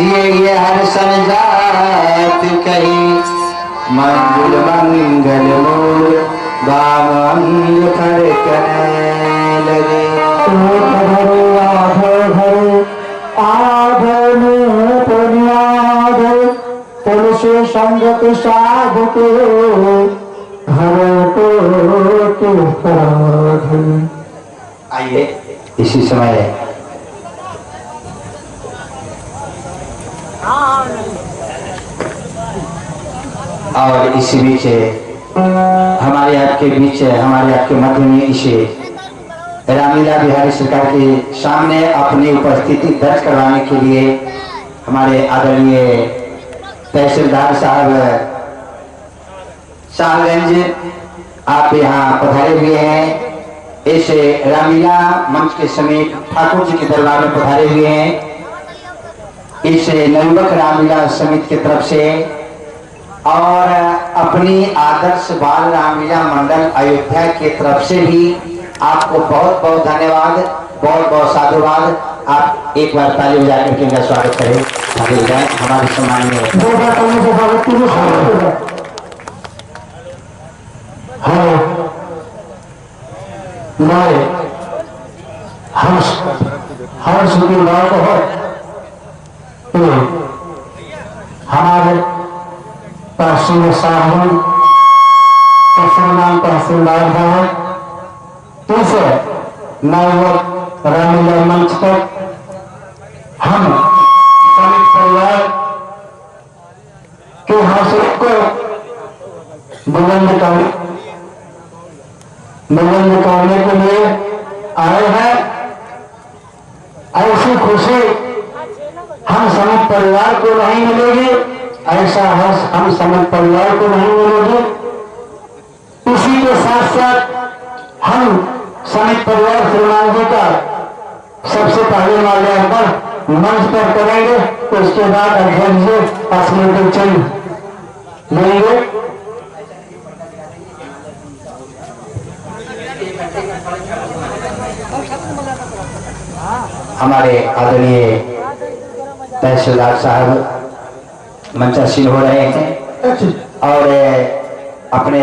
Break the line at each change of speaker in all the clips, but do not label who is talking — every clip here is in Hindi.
ये हर संजात कही मंजुल मंगल मूल बामंग पर करने लगे।
आधन पुण्याध तुलसी संगत साधक
आइए इसी समय और इसी बीच हमारे आपके बीच हमारे आपके मध्य में इसे रामलीला बिहारी सरकार के सामने अपनी उपस्थिति दर्ज करवाने के लिए हमारे आदरणीय तहसीलदार साहब शाहगंज आप यहाँ पधारे हुए हैं। इस रामलीला मंच के समीप ठाकुर जी के दरबार में पधारे हुए हैं। इस नवयुवक रामलीला समिति की तरफ से और अपनी आदर्श बाल रामलीला मंडल अयोध्या की तरफ से भी आपको बहुत बहुत धन्यवाद, बहुत बहुत साधुवाद। आप एक बार ताली बजा करके इनका स्वागत करें। हमारे सम्मानीय
हमारे तहसील साहब तहसीलदार है इस नवयुवक रामलीला मंच पर हम समित परिवार के हौसले को बुलंद करने के लिए आए हैं। ऐसी खुशी हम समित परिवार को नहीं मिलेगी, ऐसा हर्ष हम समित परिवार को नहीं मिलेगी। इसी के साथ साथ हम समित परिवार श्रीमान जी का सबसे पहले माल्यार्पण मंच पर करेंगे, उसके बाद अध्यक्ष जी स्मृति चिन्ह लेंगे।
हमारे आदरणीय तहसीलदार साहब मंचासीन हो रहे हैं और अपने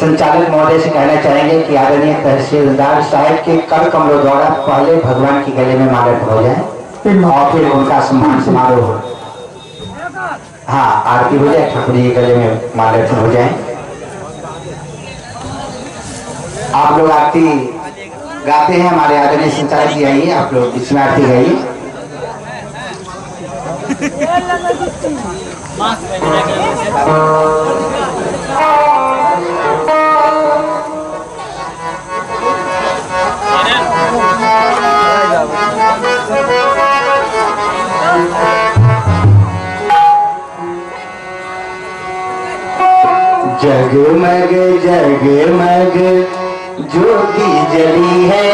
संचालक महोदय से कहना चाहेंगे कि आदरणीय तहसीलदार साहब के कर कमलों द्वारा पहले भगवान के गले में माल्यार्पण हो जाए और फिर उनका सम्मान समारोह हो। हाँ, आरती हो जाए, ठाकुर जी के गले में माल्यार्पण हो जाए। आप लोग आरती गाते हैं, हमारे आदरणीय संचालक जी आइए, आप लोग इसमें आरती गाइए। जगमग जगमग ज्योति जली है,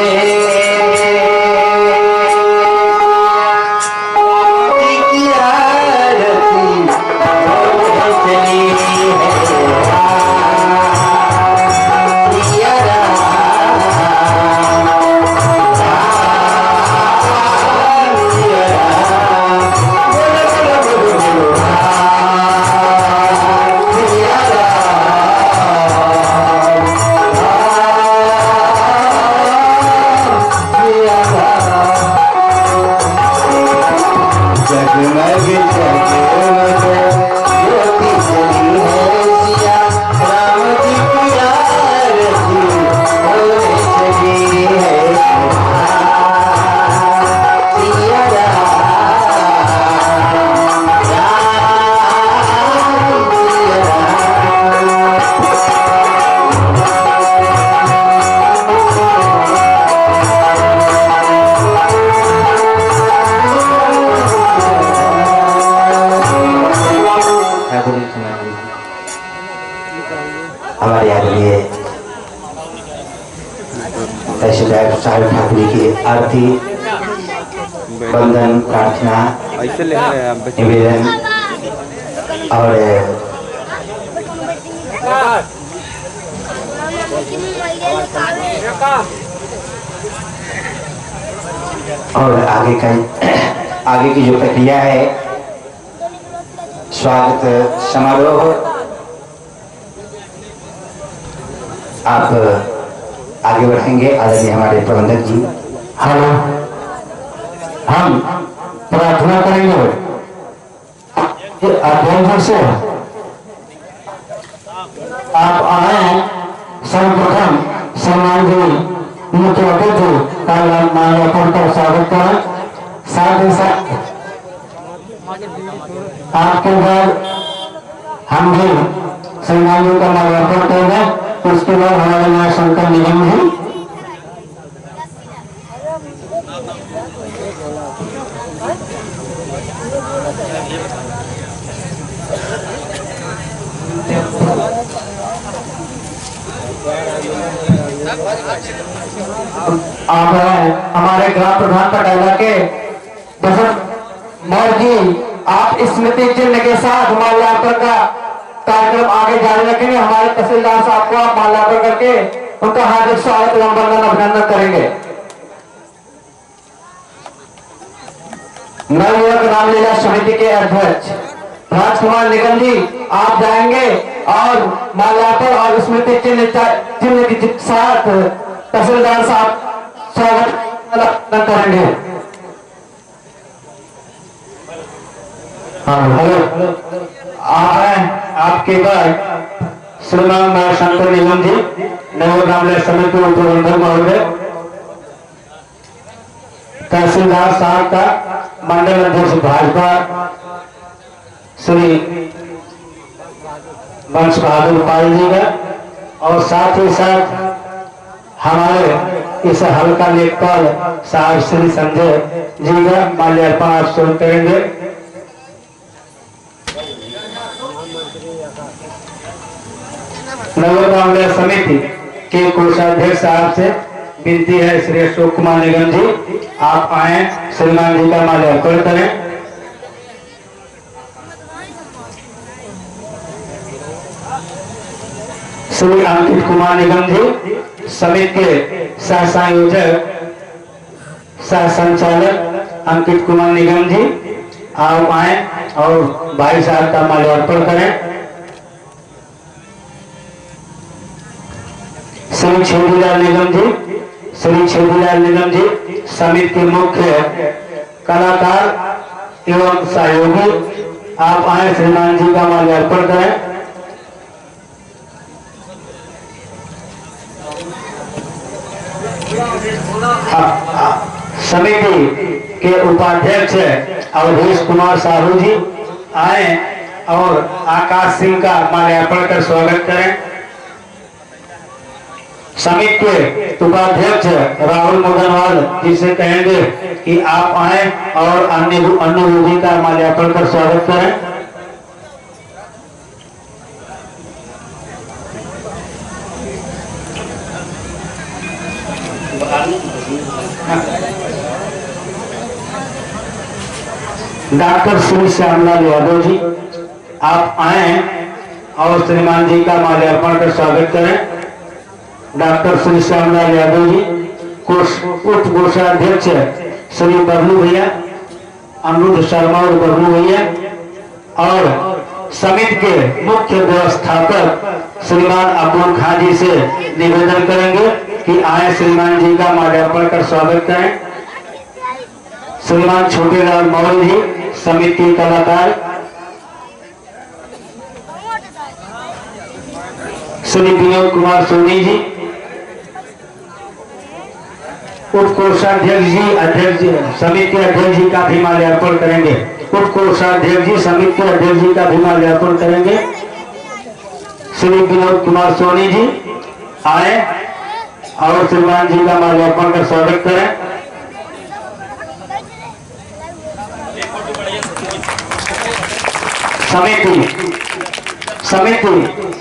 हमारे आदरणीय तहसीलदार साहब ठाकुर की आरती वंदन प्रार्थना निवेदन और आगे का आगे की जो प्रक्रिया है, स्वागत समारोह, आप आगे बढ़ेंगे। आदरणीय हमारे प्रबंधक जी।
हेलो, हम प्रार्थना करेंगे अध्यक्ष से आप आए। सर्वप्रथम सम्मान जी मुख्य अतिथि का माल्यार्पण कर स्वागत करें। साथ ही साथ आपके बाद हम भी सम्मान जी का माल्यार्पण करेंगे। उसके बाद हमारे यहाँ शंकर निगम है। आप हमारे ग्राम प्रधान पटेला के मौर्य जी, आप स्मृति चिन्ह के साथ माल्यार्पण का कार्यक्रम आगे जारी रखेंगे। हमारे तहसीलदार साहब को आप माल्यार्पण करके उनका हार्दिक स्वागत एवं वंदन अभिनंदन करेंगे। नवयुवक रामलीला समिति के अध्यक्ष राजकुमार निगम जी, आप जाएंगे और माल्यार्पण और स्मृति चिन्ह के साथ तहसीलदार साहब स्वागत करेंगे। हेलो, आपके बाद श्रीमान शंकर निगम जी, नवयुवक रामलीला समिति के प्रबंधक महोदय, तहसीलदार साहब का मंडल अध्यक्ष भाजपा श्री वंश बहादुर पाल जी का, और साथ ही साथ हमारे इस हल्का लेखपाल साहब श्री संजय जी का माल्यार्पण आप शुरू करेंगे। नवयुवक रामलीला समिति के कोषाध्यक्ष साहब से विनती है, श्री अशोक कुमार निगम जी, आप आए, श्रीमान जी का माल्यार्पण करें। श्री अंकित कुमार निगम जी, समिति के सह संयोजक सह संचालक अंकित कुमार निगम जी, आप आए और भाई साहब का माल्यार्पण करें। श्री छेदीलाल निगम जी, श्री छेदीलाल निगम जी, समिति के मुख्य कलाकार एवं सहयोगी, आप आए, श्रीमान जी का माल्यार्पण करें। समिति के उपाध्यक्ष अवधेश कुमार साहू जी आए और आकाश सिंह का माल्यार्पण कर स्वागत करें। समिति के उपाध्यक्ष राहुल मोदनवाल जिसे कहेंगे कि आप आए और अन्य विधि का माल्यार्पण कर स्वागत करें। डॉक्टर श्री श्यामलाल यादव जी, आप आए और श्रीमान जी का माल्यार्पण कर स्वागत करें। डॉक्टर श्री श्यामलाल यादव जी, उप कोषाध्यक्ष श्री बबलू भैया, अमरुद शर्मा और बबलू भैया, और समिति के मुख्य व्यवस्थापक श्रीमान अब्दुल खान जी से निवेदन करेंगे कि आए, श्रीमान जी का माल्यार्पण कर स्वागत करें। श्रीमान छोटेलाल मौर्य जी, समिति कलाकार, श्री विनोद कुमार सोनी जी, उप कोषाध्यक्ष जी, अध्यक्ष जी, समिति अध्यक्ष जी का भी माल्यार्पण करेंगे। उप कोषाध्यक्ष जी, समिति अध्यक्ष जी का भी माल्यार्पण करेंगे। श्री विनोद कुमार सोनी जी आए और श्रीमान जी का माल्यार्पण कर स्वागत करें। समिति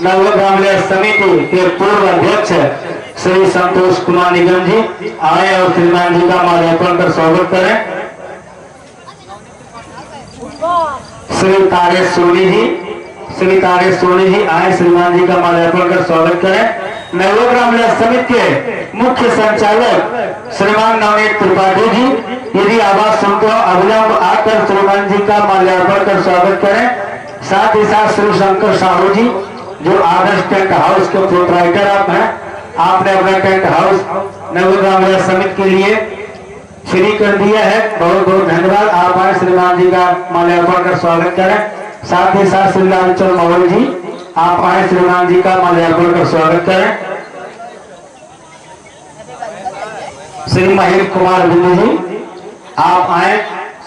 नवयुवक रामलीला समिति के पूर्व अध्यक्ष श्री संतोष कुमार निगम जी आए और श्रीमान जी का माल्यार्पण कर स्वागत करें। श्री तारेश सोनी जी आए, श्रीमान जी का माल्यार्पण कर स्वागत करें। नवयुवक रामलीला समिति के मुख्य संचालक श्रीमान नवनीत त्रिपाठी जी, यदि आवाज सुनते हो अविलंब आकर श्रीमान जी का माल्यार्पण कर स्वागत करें। साथ ही साथ श्री शंकर साहू जी, जो आदर्श टेंट हाउस के प्रोप्राइटर आप हैं, आपने अपना टेंट हाउस नवयुवक रामलीला समिति के लिए फ्री कर दिया है, बहुत बहुत धन्यवाद। आप आए श्रीमान जी का माल्यार्पण कर स्वागत करें। साथ ही साथ श्री लालचंद मौर्य जी, आप आए श्रीमान जी का माल्यार्पण कर स्वागत करें। श्री महेश कुमार बिंदु जी, आप आए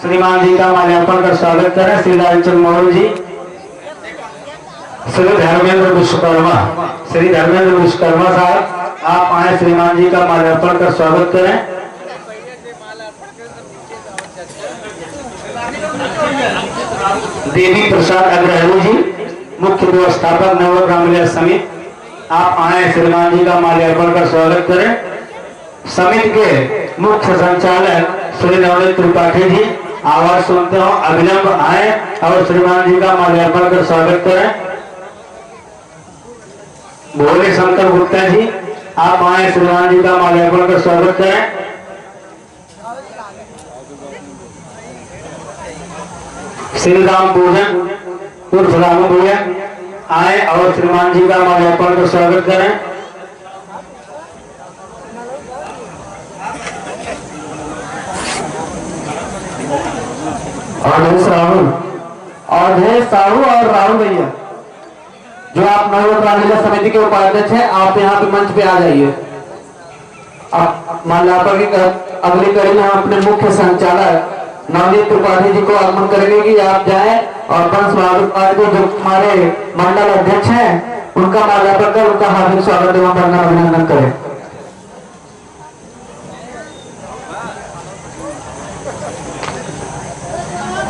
श्रीमान जी का माल्यार्पण कर स्वागत करें। श्री लालचंद मौर्य जी, श्री धर्मेंद्र विश्वकर्मा साहब, आप आए श्रीमान जी का माल्यार्पण कर स्वागत करें। देवी प्रसाद अग्रहरी जी, मुख्य व्यवस्थापक नवयुवक रामलीला समिति, आप आए श्रीमान जी का माल्यार्पण कर स्वागत करें। समिति के मुख्य संचालक श्री नवनीत त्रिपाठी जी, आवाज सुनते हो अविलंब आए और श्रीमान जी का माल्यार्पण कर स्वागत करें। भोले शंकर गुप्ता जी, आप आए श्रीमान जी का माल्यार्पण कर स्वागत करें। श्री राम पूजन उर्फ रामू भैया आए और श्रीमान जी का माल्यार्पण कर स्वागत करें। अवधेश साहू और राहुल भैया, जो आप नवयुवक रामलीला समिति के उपाध्यक्ष हैं, आप यहाँ पे मंच पे आ जाइए। अब माल्यार्पण की अगली कड़ी में हम अपने मुख्य संचालक नवनीत त्रिपाठी जी को आगमन करेंगे कि आप जाएं और पंच बहादुर जो हमारे मंडल अध्यक्ष हैं, उनका माल्यार्पण कर उनका हार्दिक स्वागत एवं वंदना अभिनंदन करें।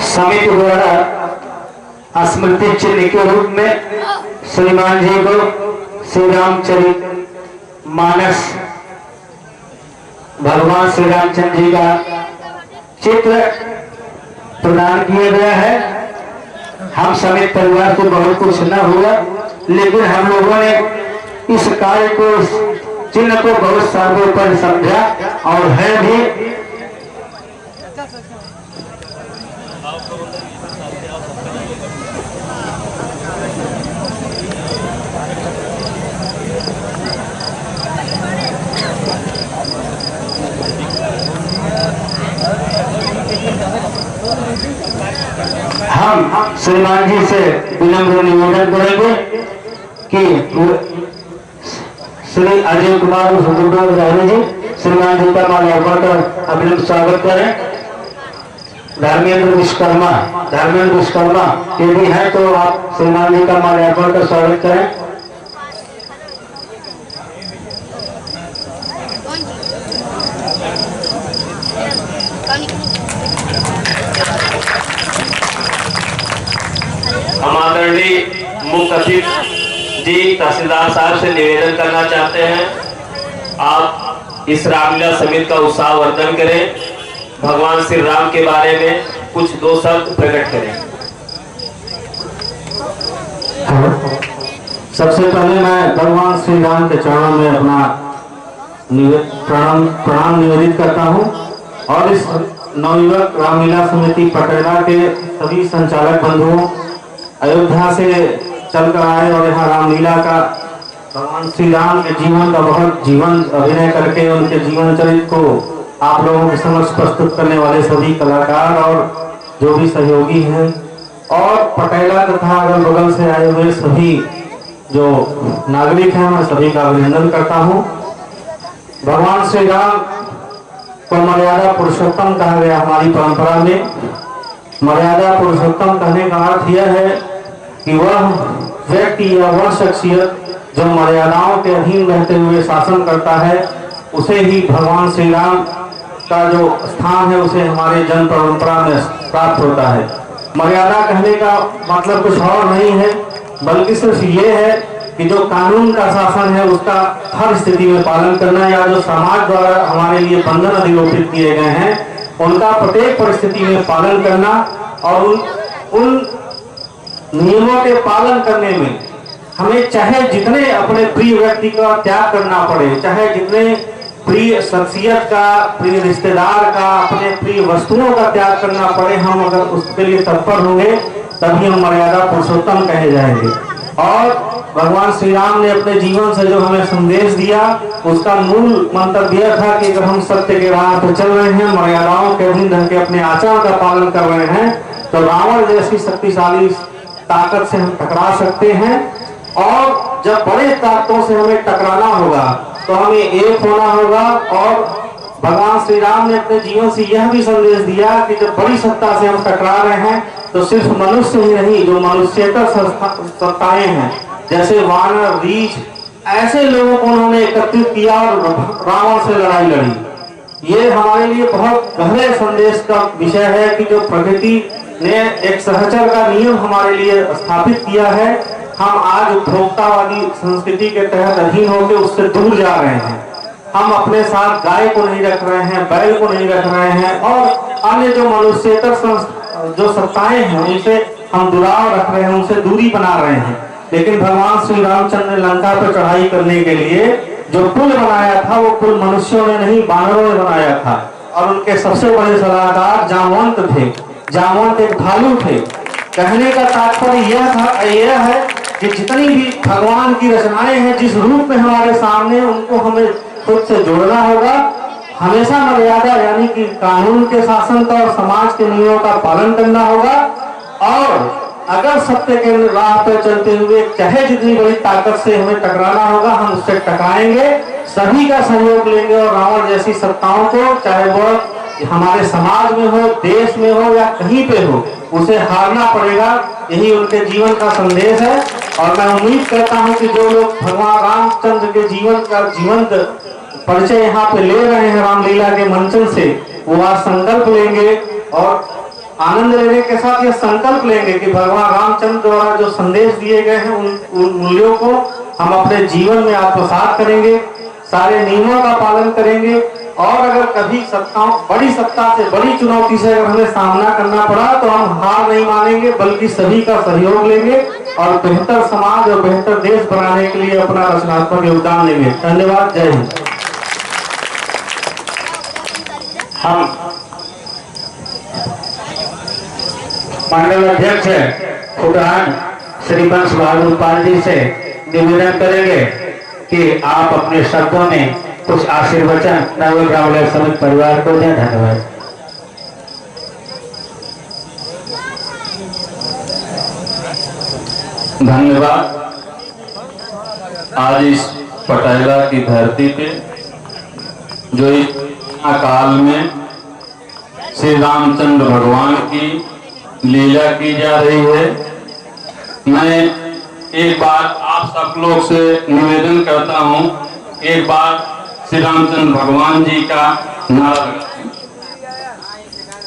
समिति द्वारा स्मृति चिन्ह के रूप में श्रीमान जी को श्री रामचरित मानस भगवान श्री रामचंद्र जी का चित्र प्रदान किया गया है। हम समिति परिवार को बहुत कुछ न हुआ, लेकिन हम लोगों ने इस कार्य को, इस चिन्ह को बहुत सर्वोपरि समझा और है भी। हम श्रीमान जी से विनम्र निवेदन करेंगे कि श्री अजय कुमार जी श्रीमान जी का माल्यार्पण कर अभिनंदन स्वागत करें। धर्मेंद्र विश्वकर्मा यदि है तो आप श्रीमान जी का माल्यार्पण कर स्वागत करें।
हम आदरणीय मुख्य अतिथि जी तहसीलदार साहब से निवेदन करना चाहते हैं, आप इस रामलीला समिति का उत्साहवर्धन करें, भगवान श्री राम के बारे में कुछ दो शब्द प्रकट करें।
सबसे पहले मैं भगवान श्री राम के चरणों में अपना प्रणाम निवेदित करता हूं और इस नवयुवक रामलीला समिति पटेला के सभी संचालक बंधुओं, अयोध्या से चलकर आए और यहाँ रामलीला का भगवान श्री राम के जीवन का बहुत जीवन अभिनय करके उनके जीवन चरित्र को आप लोगों के समक्ष प्रस्तुत करने वाले सभी कलाकार और जो भी सहयोगी हैं और पटेला तथा अगल बगल से आए हुए सभी जो नागरिक हैं, मैं सभी का अभिनंदन करता हूँ। भगवान श्री राम को मर्यादा पुरुषोत्तम कहा गया हमारी परंपरा में। मर्यादा पुरुषोत्तम कहने का अर्थ यह है कि वह व्यक्ति या वह शख्सियत जो मर्यादाओं के अधीन रहते हुए शासन करता है, उसे ही भगवान श्री राम का जो स्थान है उसे हमारे जन परंपरा में प्राप्त होता है। मर्यादा कहने का मतलब कुछ और नहीं है, बल्कि सिर्फ ये है कि जो कानून का शासन है उसका हर स्थिति में पालन करना, या जो समाज द्वारा हमारे लिए बंधन अधिरोपित किए गए हैं उनका प्रत्येक परिस्थिति में पालन करना और उन नियमों के पालन करने में
हमें चाहे जितने अपने प्रिय व्यक्ति का त्याग करना पड़े, चाहे जितने प्रिय शख्सियत का, प्रिय रिश्तेदार का, अपने प्रिय वस्तुओं का त्याग करना पड़े, हम अगर उसके लिए तत्पर होंगे तभी हम मर्यादा पुरुषोत्तम कहे जाएंगे। और भगवान श्री राम ने अपने जीवन से जो हमें संदेश दिया, उसका मूल मंतव्य यह था कि अगर हम सत्य के राह पर चल रहे हैं, मर्यादाओं के अधीन रह के अपने आचरण का पालन कर रहे हैं, तो रावण जैसी शक्तिशाली ताकत से हम टकरा सकते हैं। और जब बड़े ताकतों से हमें टकराना होगा तो हमें एक होना होगा। और भगवान श्री राम ने अपने जीवन से यह भी संदेश दिया कि जब बड़ी सत्ता से हम टकरा रहे हैं तो सिर्फ मनुष्य ही नहीं, जो मनुष्येतर सत्ताएं हैं जैसे वानर, रीछ, ऐसे लोगों को उन्होंने एकत्रित किया और रावण से लड़ाई लड़ी। ये हमारे लिए बहुत गहरे संदेश का विषय है कि जो प्रकृति ने एक सहचर का नियम हमारे लिए स्थापित किया है, हम आज उपभोक्तावादी संस्कृति के तहत अधीन होकर उससे दूर जा रहे हैं। हम अपने साथ गाय को नहीं रख रहे हैं, बैल को नहीं रख रहे हैं, और अन्य जो मनुष्येतर जो सत्ताएं हैं उनसे हम दुराव रख रहे हैं, उनसे दूरी बना रहे हैं। लेकिन भगवान श्री रामचंद्र ने लंका पर चढ़ाई करने के लिए जो पुल बनाया था, वो पुल मनुष्यों ने नहीं, बानरों ने बनाया था। और उनके सबसे बड़े सलाहकार जामवंत थे। जामवंत एक भालू थे। कहने का तात्पर्य यह है कि जितनी भी भगवान की रचनाएं हैं, जिस रूप में हमारे सामने, उनको हमें खुद से जोड़ना होगा। हमेशा मर्यादा यानी कि कानून के शासन का और समाज के नियमों का पालन करना होगा। और अगर सत्य के राह पर चलते हुए चाहे जितनी बड़ी ताकत से हमें टकराना होगा, हम उससे टकराएंगे, सभी का सहयोग लेंगे। और रावण जैसी सत्ताओं को, चाहे वो हमारे समाज में हो, देश में हो या कहीं पे हो, उसे हारना पड़ेगा। यही उनके जीवन का संदेश है। और मैं उम्मीद करता हूं कि जो लोग भगवान रामचंद्र के जीवन का जीवंत परिचय यहाँ पे ले रहे हैं रामलीला के मंचन से, वो आज संकल्प लेंगे और आनंद लेने के साथ ये संकल्प लेंगे कि भगवान रामचंद्र द्वारा जो संदेश दिए गए हैं उन मूल्यों को हम अपने जीवन में आत्मसात करेंगे, सारे नियमों का पालन करेंगे। और अगर कभी बड़ी सत्ता से, बड़ी चुनौती से अगर हमें सामना करना पड़ा तो हम हार नहीं मानेंगे, बल्कि सभी का सहयोग लेंगे और बेहतर समाज और बेहतर देश बनाने के लिए अपना रचनात्मक योगदान देंगे। धन्यवाद। जय हिंद।
हम मंडल अध्यक्ष खुदान श्री वंश बहादुर पाल जी से निवेदन करेंगे कि आप अपने शब्दों में कुछ आशीर्वचन नवग्राम समिति परिवार को दें। धन्यवाद।
धन्यवाद। आज इस पटेला की धरती पे जो इस काल में श्री रामचंद्र भगवान की लीला की जा रही है, मैं एक बार आप सब लोग से निवेदन करता हूं, एक बार श्री रामचंद्र भगवान जी का नारा लगाएं।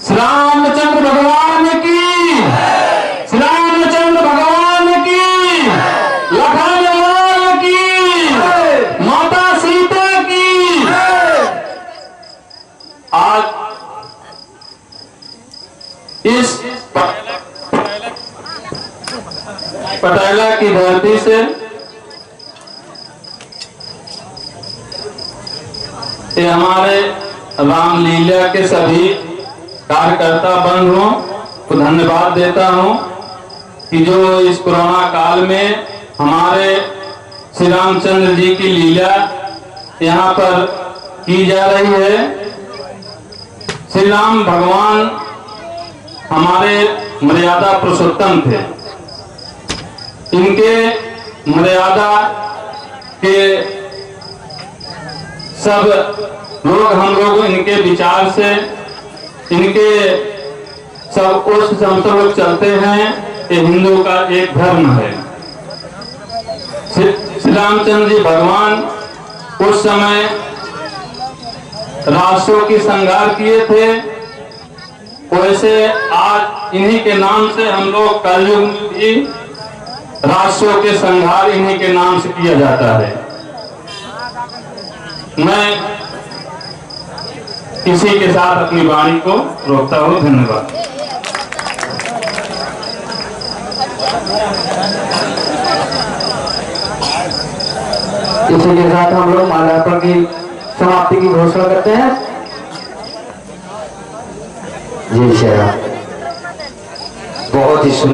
श्री रामचंद्र भगवान की, श्री रामचंद्र भगवान की, लखन लाल की, माता सीता की। आज इस पटेला की धरती से ये हमारे रामलीला के सभी कार्यकर्ता बंधुओं को धन्यवाद देता हूं कि जो इस कोरोना काल में हमारे श्री रामचंद्र जी की लीला यहाँ पर की जा रही है। श्री राम भगवान हमारे मर्यादा पुरुषोत्तम थे। इनके मर्यादा के सब लोग, हम लोग इनके विचार से, इनके सब उस संस्कृत चलते हैं। ये हिंदू का एक धर्म है। श्री रामचंद्र जी भगवान उस समय राष्ट्रों की संहार किए थे, वैसे आज इन्हीं के नाम से हम लोग कलयुग में भी राष्ट्रों के संहार इन्हीं के नाम से किया जाता है। मैं इसी के साथ अपनी वाणी को रोकता हूं। धन्यवाद।
इसी के साथ हम लोग माल्यार्पण की समाप्ति की घोषणा करते हैं।
जी श्री राम। बहुत ही सुंदर